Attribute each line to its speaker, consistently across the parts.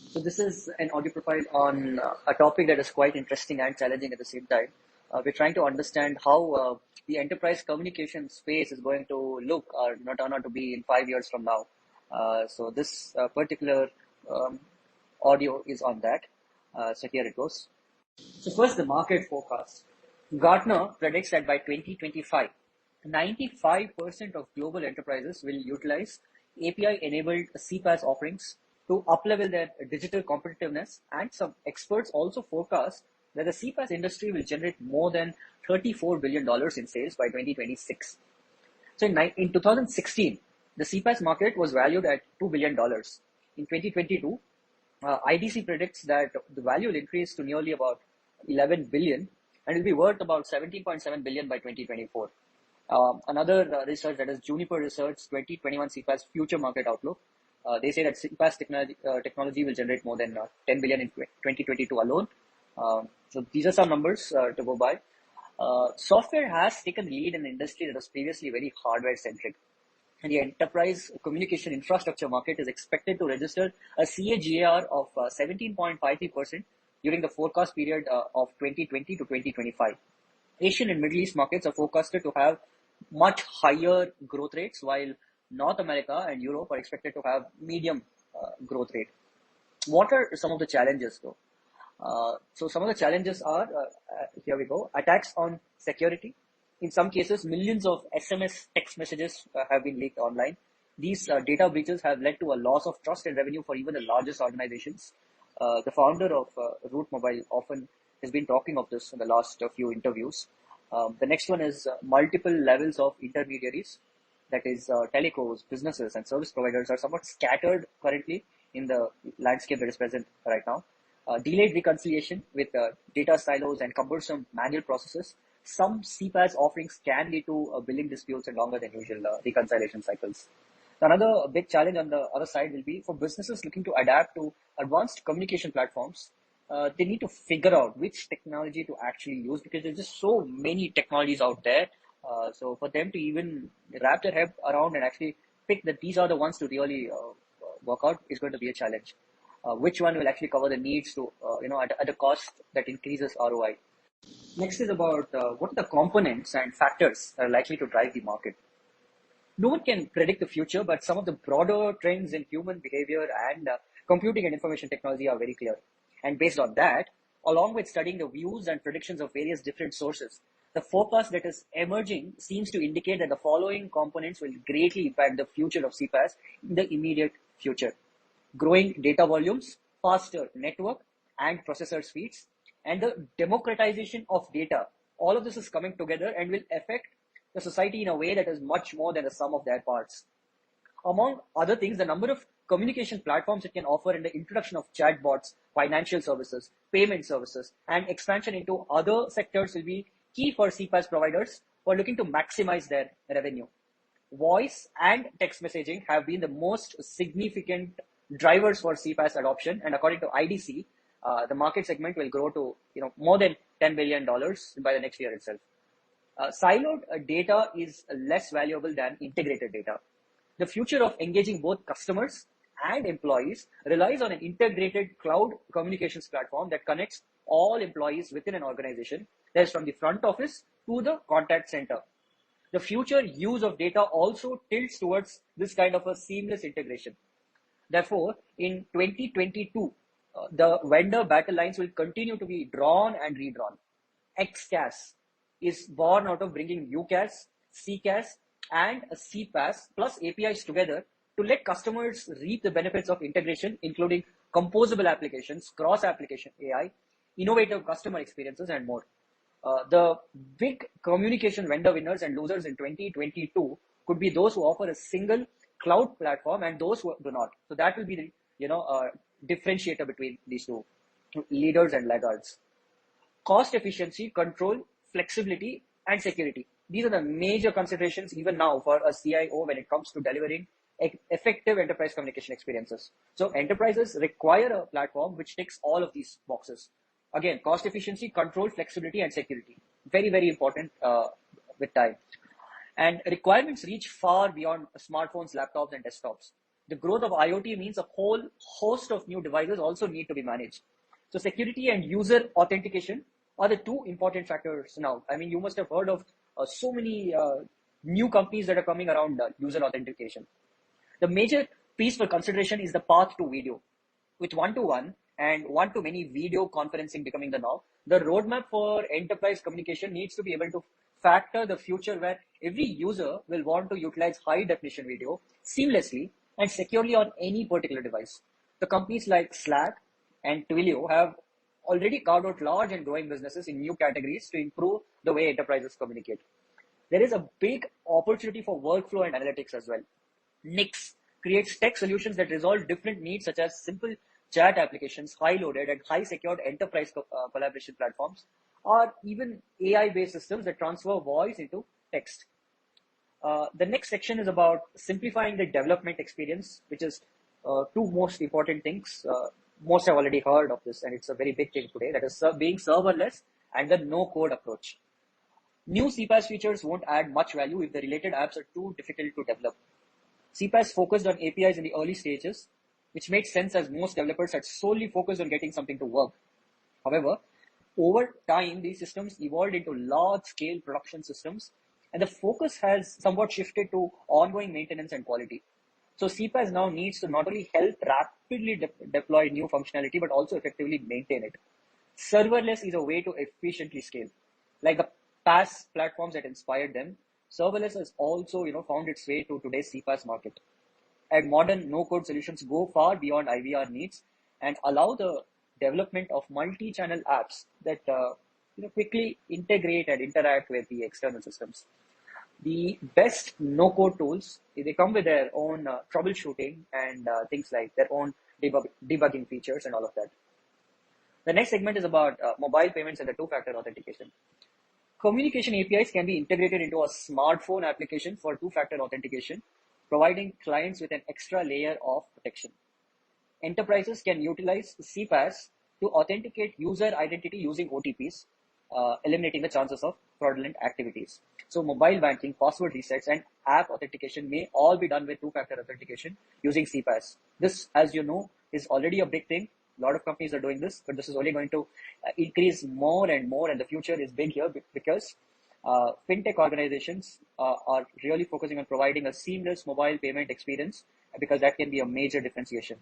Speaker 1: So this is an audio profile on a topic that is quite interesting and challenging at the same time. We're trying to understand how the enterprise communication space is going to look or not turn out to be in 5 years from now. So this particular um, audio is on that. So here it goes. So first, the market forecast. Gartner predicts that by 2025, 95% of global enterprises will utilize API-enabled CPaaS offerings to uplevel their digital competitiveness, and some experts also forecast that the CPaaS industry will generate more than $34 billion in sales by 2026. So in 2016, the CPaaS market was valued at $2 billion. In 2022, IDC predicts that the value will increase to nearly about 11 billion and will be worth about 17.7 billion by 2024. Another research, that is Juniper Research 2021 CPaaS Future Market Outlook, they say that CPaaS technology will generate more than 10 billion in 2022 alone. So these are some numbers to go by. Software has taken the lead in an industry that was previously very hardware centric. And the enterprise communication infrastructure market is expected to register a CAGR of 17.53% during the forecast period of 2020 to 2025. Asian and Middle East markets are forecasted to have much higher growth rates, while North America and Europe are expected to have medium growth rate. What are some of the challenges though? So some of the challenges are, here we go, attacks on security. In some cases, millions of SMS text messages have been leaked online. These data breaches have led to a loss of trust and revenue for even the largest organizations. The founder of Root Mobile often has been talking of this in the last few interviews. The next one is multiple levels of intermediaries, that is telecos, businesses, and service providers are somewhat scattered currently in the landscape that is present right now. Delayed reconciliation with data silos and cumbersome manual processes. Some CPaaS offerings can lead to billing disputes and longer than usual reconciliation cycles. Another big challenge on the other side will be for businesses looking to adapt to advanced communication platforms. They need to figure out which technology to actually use, because there's just so many technologies out there. So for them to even wrap their head around and actually pick that these are the ones to really work out is going to be a challenge. Which one will actually cover the needs to, at a cost that increases ROI. Next is about what are the components and factors that are likely to drive the market. No one can predict the future, but some of the broader trends in human behavior and computing and information technology are very clear. And based on that, along with studying the views and predictions of various different sources, the forecast that is emerging seems to indicate that the following components will greatly impact the future of CPaaS in the immediate future: growing data volumes, faster network and processor speeds, and the democratization of data. All of this is coming together and will affect the society in a way that is much more than the sum of their parts. Among other things, the number of communication platforms it can offer and the introduction of chatbots, financial services, payment services, and expansion into other sectors will be key for CPaaS providers who are looking to maximize their revenue. Voice and text messaging have been the most significant drivers for CPaaS adoption, and according to IDC, the market segment will grow to more than $10 billion by the next year itself. Siloed data is less valuable than integrated data. The future of engaging both customers and employees relies on an integrated cloud communications platform that connects all employees within an organization. That is from the front office to the contact center. The future use of data also tilts towards this kind of a seamless integration. Therefore, in 2022, the vendor battle lines will continue to be drawn and redrawn. XCaaS is born out of bringing UCaaS, CCaaS, and a CPaaS plus APIs together to let customers reap the benefits of integration, including composable applications, cross-application AI, innovative customer experiences, and more. The big communication vendor winners and losers in 2022 could be those who offer a single cloud platform and those who do not. So that will be the differentiator between these two, leaders and laggards. Cost efficiency, control, flexibility, and security. These are the major considerations even now for a CIO when it comes to delivering effective enterprise communication experiences. So enterprises require a platform which ticks all of these boxes. Again, cost efficiency, control, flexibility, and security. Very, very important with time. And requirements reach far beyond smartphones, laptops, and desktops. The growth of IoT means a whole host of new devices also need to be managed. So security and user authentication are the two important factors now. I mean, you must have heard of so many new companies that are coming around user authentication. The major piece for consideration is the path to video. With one-to-one and one-to-many video conferencing becoming the norm, the roadmap for enterprise communication needs to be able to factor the future where every user will want to utilize high-definition video seamlessly and securely on any particular device. The companies like Slack and Twilio have already carved out large and growing businesses in new categories to improve the way enterprises communicate. There is a big opportunity for workflow and analytics as well. Nix creates tech solutions that resolve different needs such as simple chat applications, high-loaded and high-secured enterprise collaboration platforms, or even AI-based systems that transfer voice into text. The next section is about simplifying the development experience, which is two most important things. Most have already heard of this, and it's a very big thing today. That is being serverless and the no-code approach. New CPaaS features won't add much value if the related apps are too difficult to develop. CPaaS focused on APIs in the early stages, which made sense as most developers had solely focused on getting something to work. However, over time, these systems evolved into large-scale production systems, and the focus has somewhat shifted to ongoing maintenance and quality. So CPaaS now needs to not only help rapidly deploy new functionality, but also effectively maintain it. Serverless is a way to efficiently scale. Like the PaaS platforms that inspired them, serverless has also, found its way to today's CPaaS market. And modern no-code solutions go far beyond IVR needs and allow the development of multi-channel apps that quickly integrate and interact with the external systems. The best no-code tools, they come with their own troubleshooting and things like their own debugging features and all of that. The next segment is about mobile payments and the two-factor authentication. Communication APIs can be integrated into a smartphone application for two-factor authentication, providing clients with an extra layer of protection. Enterprises can utilize CPaaS to authenticate user identity using OTPs, eliminating the chances of fraudulent activities. So mobile banking, password resets, and app authentication may all be done with two-factor authentication using CPaaS. This, as you know, is already a big thing. A lot of companies are doing this, but this is only going to increase more and more, and the future is big here because fintech organizations are really focusing on providing a seamless mobile payment experience because that can be a major differentiation.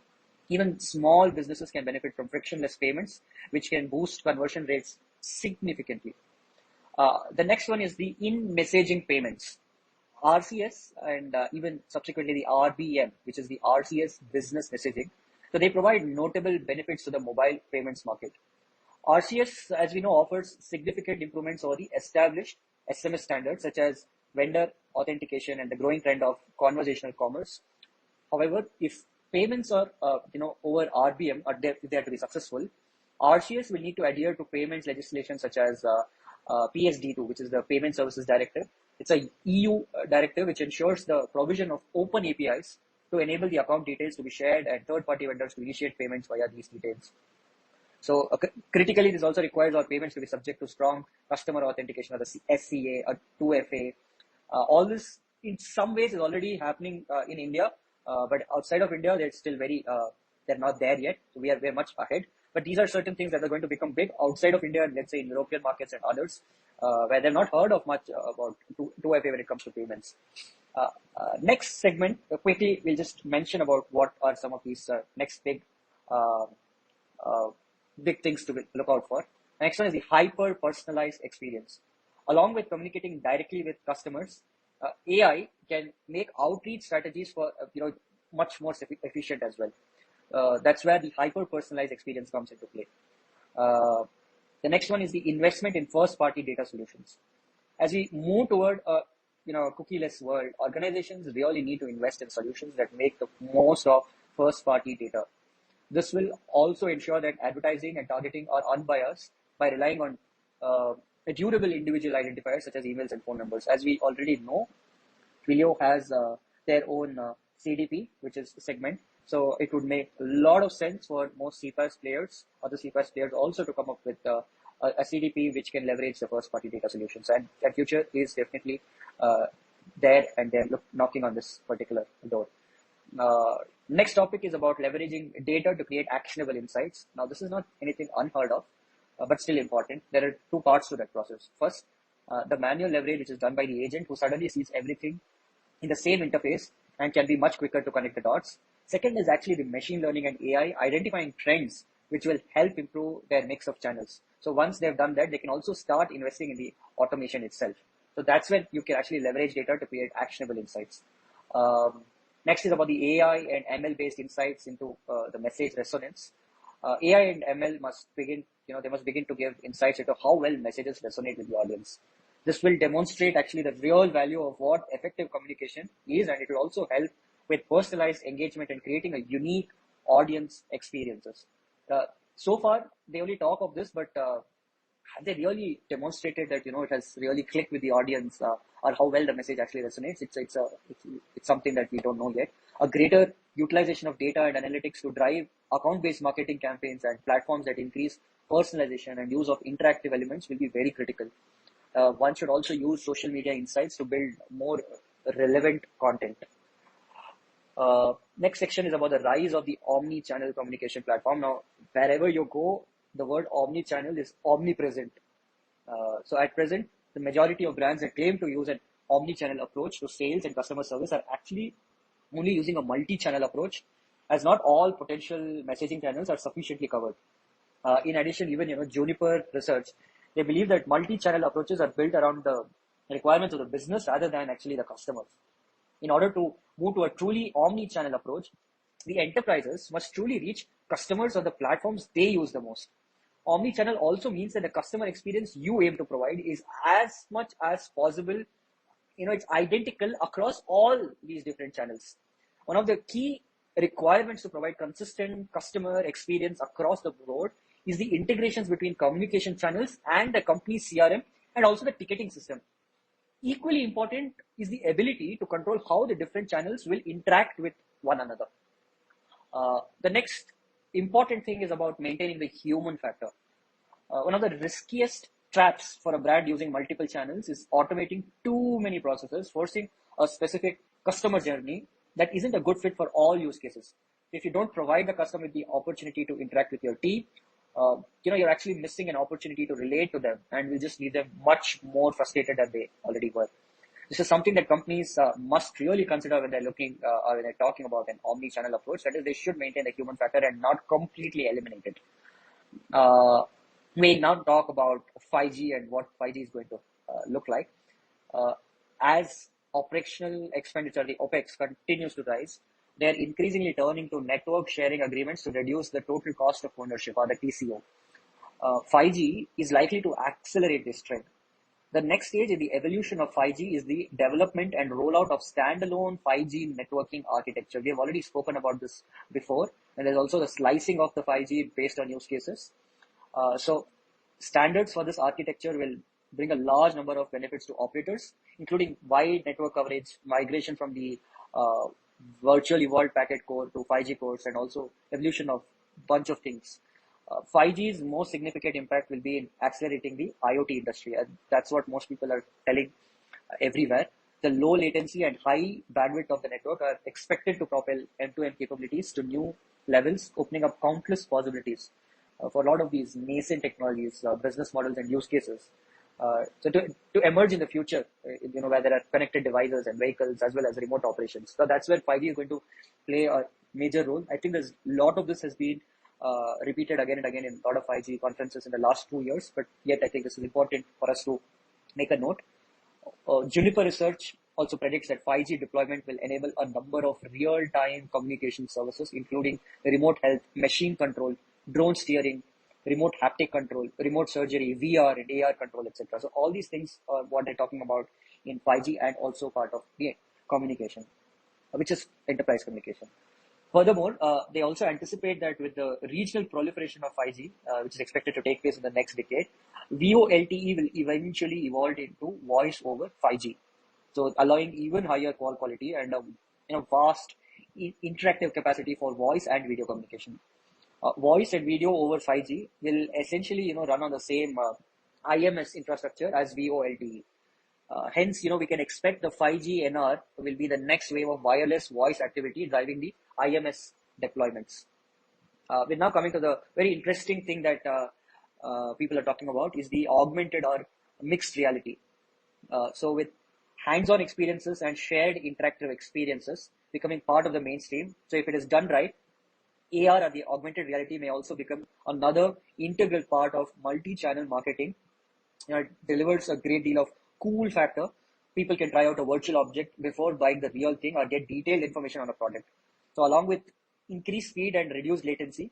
Speaker 1: Even small businesses can benefit from frictionless payments, which can boost conversion rates significantly. The next one is the in-messaging payments, RCS, and even subsequently the RBM, which is the RCS business messaging. So they provide notable benefits to the mobile payments market. RCS, as we know, offers significant improvements over the established SMS standards, such as vendor authentication and the growing trend of conversational commerce. However, if payments are, over RBM, or if they are to be successful, RCS will need to adhere to payments legislation such as PSD2, which is the Payment Services Directive. It's a EU directive which ensures the provision of open APIs to enable the account details to be shared and third-party vendors to initiate payments via these details. So critically, this also requires our payments to be subject to strong customer authentication or the SCA or 2FA. All this in some ways is already happening in India, but outside of India, they're still they're not there yet. So we're much ahead. But these are certain things that are going to become big outside of India, let's say in European markets and others, where they've not heard of much about 2FA when it comes to payments. Next segment, quickly, we'll just mention about what are some of these next big things to look out for. Next one is the hyper-personalized experience. Along with communicating directly with customers, AI can make outreach strategies for much more efficient as well. That's where the hyper-personalized experience comes into play. The next one is the investment in first-party data solutions. As we move toward a cookieless world, organizations really need to invest in solutions that make the most of first-party data. This will also ensure that advertising and targeting are unbiased by relying on durable individual identifiers such as emails and phone numbers. As we already know, Twilio has their own CDP, which is segment. So it would make a lot of sense for most CPaaS players, other CPaaS players also to come up with a CDP which can leverage the first-party data solutions. And that future is definitely there, and they're knocking on this particular door. Next topic is about leveraging data to create actionable insights. Now, this is not anything unheard of, but still important. There are two parts to that process. First, the manual leverage, which is done by the agent who suddenly sees everything in the same interface and can be much quicker to connect the dots. Second is actually the machine learning and AI identifying trends which will help improve their mix of channels. So once they've done that, they can also start investing in the automation itself. So that's when you can actually leverage data to create actionable insights. Um, Next is about the AI and ML based insights into the message resonance. AI and ML must begin, they must begin to give insights into how well messages resonate with the audience. This will demonstrate actually the real value of what effective communication is, and it will also help with personalized engagement and creating a unique audience experiences. Uh, so far, they only talk of this, but have they really demonstrated that it has really clicked with the audience, or how well the message actually resonates? It's something that we don't know yet. A greater utilization of data and analytics to drive account-based marketing campaigns and platforms that increase personalization and use of interactive elements will be very critical. One should also use social media insights to build more relevant content. Next section is about the rise of the omni-channel communication platform. Now, wherever you go, the word omni-channel is omnipresent. So at present, the majority of brands that claim to use an omni-channel approach to sales and customer service are actually only using a multi-channel approach, as not all potential messaging channels are sufficiently covered. In addition, even Juniper research, they believe that multi-channel approaches are built around the requirements of the business rather than actually the customers. In order to move to a truly omni-channel approach, the enterprises must truly reach customers on the platforms they use the most. Omni-channel also means that the customer experience you aim to provide is as much as possible, it's identical across all these different channels. One of the key requirements to provide consistent customer experience across the board is the integrations between communication channels and the company's CRM and also the ticketing system. Equally important is the ability to control how the different channels will interact with one another. The next important thing is about maintaining the human factor. One of the riskiest traps for a brand using multiple channels is automating too many processes, forcing a specific customer journey that isn't a good fit for all use cases. If you don't provide the customer with the opportunity to interact with your team, you're actually missing an opportunity to relate to them, and will just leave them much more frustrated than they already were. This is something that companies must really consider when they're looking or when they're talking about an omni-channel approach. That is, they should maintain the human factor and not completely eliminate it. Uh, we now talk about 5G and what 5G is going to look like. Uh, as operational expenditure, the OPEX, continues to rise, they are increasingly turning to network sharing agreements to reduce the total cost of ownership, or the TCO. 5G is likely to accelerate this trend. The next stage in the evolution of 5G is the development and rollout of standalone 5G networking architecture. We have already spoken about this before, and there's also the slicing of the 5G based on use cases. So standards for this architecture will bring a large number of benefits to operators, including wide network coverage, migration from the uh, virtual evolved packet core to 5G cores, and also evolution of bunch of things. 5G's most significant impact will be in accelerating the IoT industry, and that's what most people are telling everywhere. The low latency and high bandwidth of the network are expected to propel end-to-end capabilities to new levels, opening up countless possibilities for a lot of these nascent technologies, business models, and use cases. So to emerge in the future, where there are connected devices and vehicles as well as remote operations. So that's where 5G is going to play a major role. I think there's a lot of this has been repeated again and again in a lot of 5G conferences in the last 2 years, but yet I think this is important for us to make a note. Juniper Research also predicts that 5G deployment will enable a number of real-time communication services, including remote health, machine control, drone steering, remote haptic control, remote surgery, VR and AR control, etc. So all these things are what they're talking about in 5G, and also part of the communication, which is enterprise communication. Furthermore, they also anticipate that with the regional proliferation of 5G, which is expected to take place in the next decade, VoLTE will eventually evolve into voice over 5G, so allowing even higher call quality and vast interactive capacity for voice and video communication. Voice and video over 5G will essentially run on the same IMS infrastructure as VoLTE. Hence, we can expect the 5G NR will be the next wave of wireless voice activity, driving the IMS deployments. We're now coming to the very interesting thing that people are talking about is the augmented or mixed reality. So with hands-on experiences and shared interactive experiences becoming part of the mainstream. So if it is done right, AR or the augmented reality may also become another integral part of multi-channel marketing. It delivers a great deal of cool factor. People can try out a virtual object before buying the real thing or get detailed information on a product. So along with increased speed and reduced latency,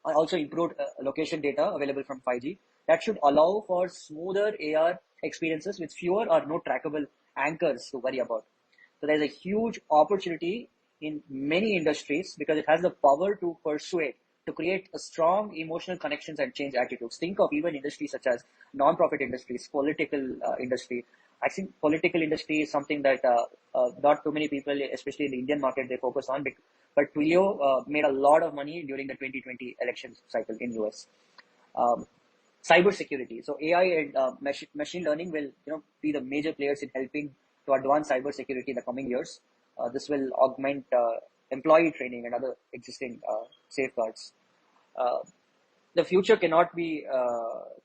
Speaker 1: also improved location data available from 5G, that should allow for smoother AR experiences with fewer or no trackable anchors to worry about. So there's a huge opportunity in many industries because it has the power to persuade, to create a strong emotional connections and change attitudes. Think of even industries such as non-profit industries, political industry. I think political industry is something that not too many people, especially in the Indian market, they focus on. But Twilio made a lot of money during the 2020 election cycle in US. Um, Cyber security. So AI and machine learning will be the major players in helping to advance cyber security in the coming years. This will augment employee training and other existing safeguards. Uh, the future cannot be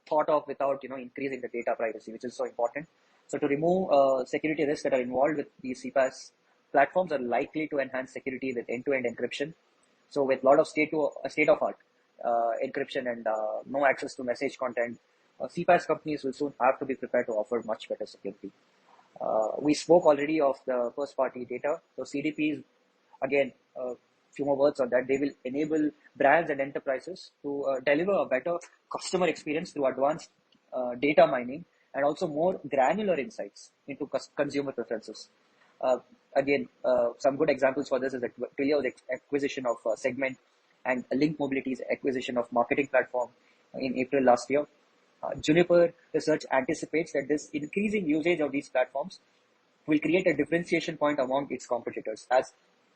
Speaker 1: thought of without increasing the data privacy, which is so important. So to remove security risks that are involved with these CPaaS platforms are likely to enhance security with end-to-end encryption. So with a lot of state of art encryption and no access to message content, CPaaS companies will soon have to be prepared to offer much better security. We spoke already of the first party data. So CDPs, again, a few more words on that. They will enable brands and enterprises to deliver a better customer experience through advanced data mining and also more granular insights into consumer preferences. Uh, some good examples for this is that Twilio's acquisition of Segment and Link Mobility's acquisition of marketing platform in April last year. Juniper Research anticipates that this increasing usage of these platforms will create a differentiation point among its competitors as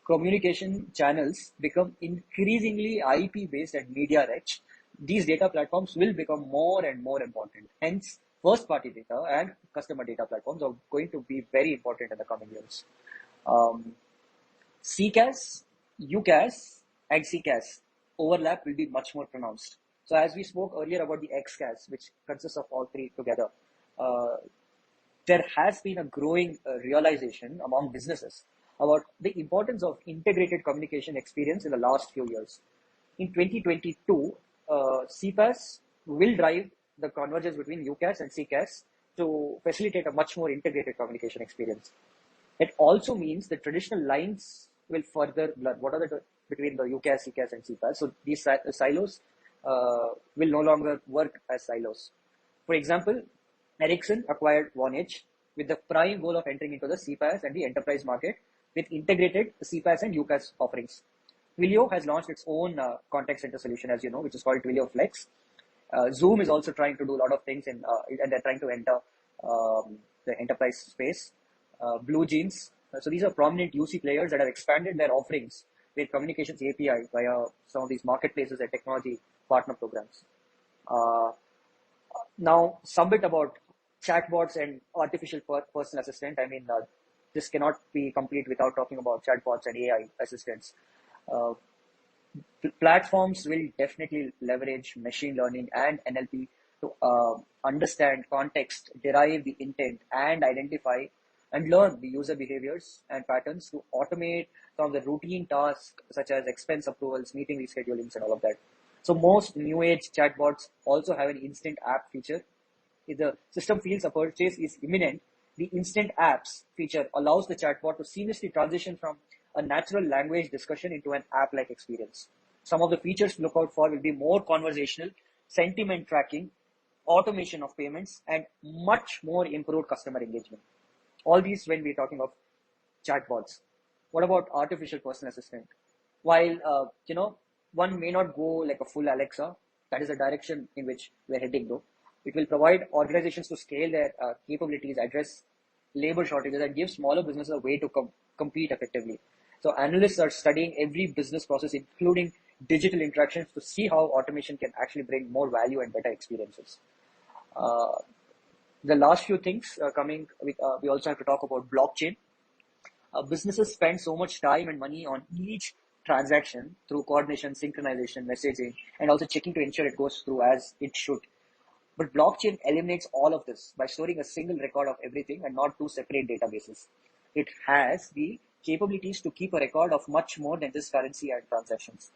Speaker 1: communication channels become increasingly IP based and media rich. These data platforms will become more and more important. Hence, first party data and customer data platforms are going to be very important in the coming years. Um, CCaaS, UCaaS, and CCaaS overlap will be much more pronounced. So as we spoke earlier about the XCaaS, which consists of all three together, uh, there has been a growing realization among businesses about the importance of integrated communication experience in the last few years. In 2022, CPaaS will drive the convergence between UCaaS and CCaaS to facilitate a much more integrated communication experience. It also means the traditional lines will further blur. What are the between the UCaaS, CCaaS, and CPaaS? So these silos will no longer work as silos. For example, Ericsson acquired Vonage with the prime goal of entering into the CPaaS and the enterprise market with integrated CPaaS and UCaaS offerings. Twilio has launched its own contact center solution, as you know, which is called Twilio Flex. Zoom is also trying to do a lot of things, and they're trying to enter the enterprise space. Blue Jeans. So these are prominent UC players that have expanded their offerings with communications API via some of these marketplaces and technology partner programs. Uh, Now, some bit about chatbots and artificial personal assistant. I mean, this cannot be complete without talking about chatbots and AI assistants. Uh, Platforms will definitely leverage machine learning and NLP to understand context, derive the intent, and identify and learn the user behaviors and patterns to automate some of the routine tasks such as expense approvals, meeting reschedulings, and all of that. So most new age chatbots also have an instant app feature. If the system feels a purchase is imminent, the instant apps feature allows the chatbot to seamlessly transition from a natural language discussion into an app-like experience. Some of the features to look out for will be more conversational, sentiment tracking, automation of payments, and much more improved customer engagement. All these when we're talking of chatbots. What about artificial personal assistant? While one may not go like a full Alexa, that is the direction in which we're heading though. It will provide organizations to scale their capabilities, address labor shortages, and give smaller businesses a way to compete effectively. So analysts are studying every business process, including digital interactions, to see how automation can actually bring more value and better experiences. Uh, the last few things we also have to talk about blockchain. Businesses spend so much time and money on each transaction through coordination, synchronization, messaging, and also checking to ensure it goes through as it should. But blockchain eliminates all of this by storing a single record of everything and not two separate databases. It has the capabilities to keep a record of much more than just currency and transactions.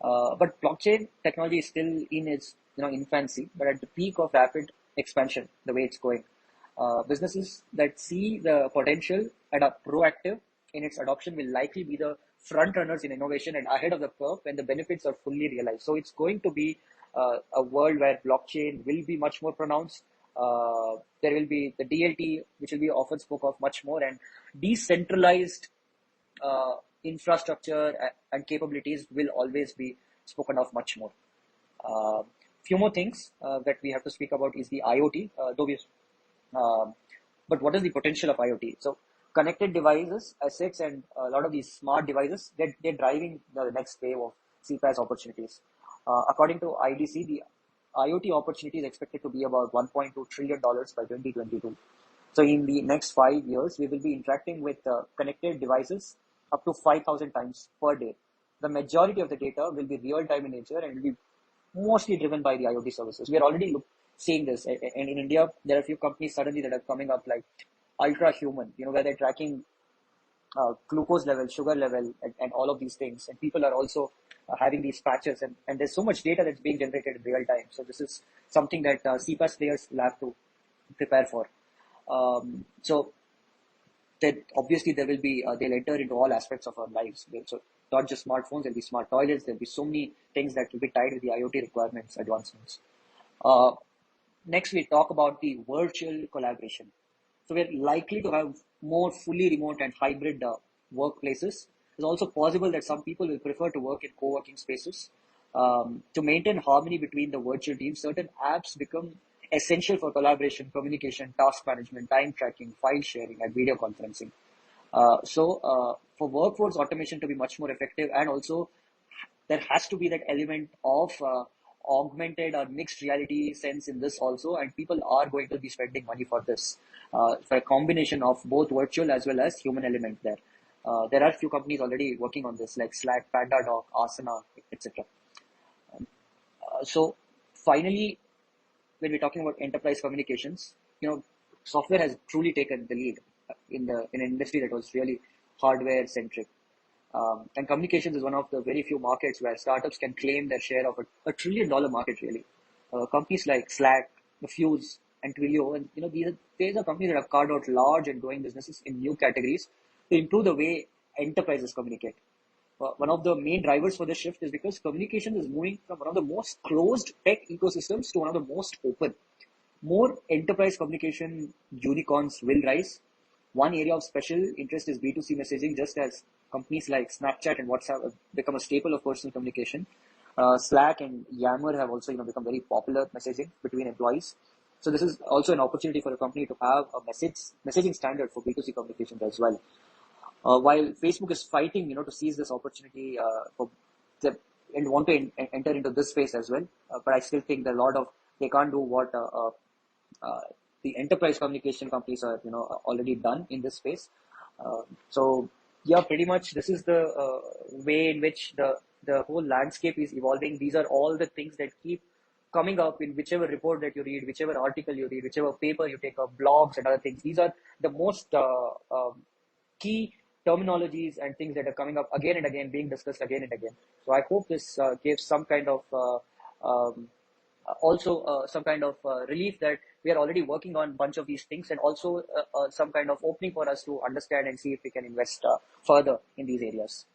Speaker 1: But blockchain technology is still in its infancy, but at the peak of rapid expansion, the way it's going. Businesses that see the potential and are proactive in its adoption will likely be the front runners in innovation and ahead of the curve when the benefits are fully realized. So it's going to be a world where blockchain will be much more pronounced. There will be the DLT, which will be often spoke of much more, and decentralized infrastructure and capabilities will always be spoken of much more. Few more things that we have to speak about is the IoT, um, but what is the potential of IoT? So connected devices, assets, and a lot of these smart devices, they're driving the next wave of CPaaS opportunities. According to IDC, the IoT opportunity is expected to be about $1.2 trillion by 2022. So in the next 5 years, we will be interacting with connected devices up to 5,000 times per day. The majority of the data will be real time in nature and will be mostly driven by the IoT services. We are already seeing this, and in India, there are a few companies suddenly that are coming up like Ultra Human, where they're tracking glucose level, sugar level, and all of these things. And people are also having these patches, and there's so much data that's being generated in real time. So this is something that CPaaS players will have to prepare for. So that obviously there will be they'll enter into all aspects of our lives. So not just smartphones, there'll be smart toilets, there'll be so many things that will be tied with the IoT requirements, advancements. Uh, Next, we talk about the virtual collaboration. So we're likely to have more fully remote and hybrid workplaces. It's also possible that some people will prefer to work in co-working spaces. To maintain harmony between the virtual teams, certain apps become essential for collaboration, communication, task management, time tracking, file sharing, and video conferencing. For workforce automation to be much more effective, and also there has to be that element of augmented or mixed reality sense in this also, and people are going to be spending money for this, for a combination of both virtual as well as human element there. There are few companies already working on this, like Slack, PandaDoc, Asana, etc. So finally, when we're talking about enterprise communications, software has truly taken the lead in an industry that was really hardware centric. And communications is one of the very few markets where startups can claim their share of a $1 trillion market, really. Companies like Slack, the Fuse, and Twilio, and these are companies that have carved out large and growing businesses in new categories to improve the way enterprises communicate. One of the main drivers for this shift is because communication is moving from one of the most closed tech ecosystems to one of the most open. More enterprise communication unicorns will rise. One area of special interest is B2C messaging, just as companies like Snapchat and WhatsApp have become a staple of personal communication. Slack and Yammer have also become very popular messaging between employees. So this is also an opportunity for a company to have a messaging standard for B2C communications as well. While Facebook is fighting, to seize this opportunity for the, and want to enter into this space as well, but I still think that a lot of they can't do what uh, the enterprise communication companies are, already done in this space. So yeah, pretty much this is the way in which the whole landscape is evolving. These are all the things that keep coming up in whichever report that you read, whichever article you read, whichever paper you take up, blogs and other things. These are the most key terminologies and things that are coming up again and again, being discussed again and again. So I hope this gives some kind of also some kind of relief that we are already working on a bunch of these things, and also some kind of opening for us to understand and see if we can invest further in these areas.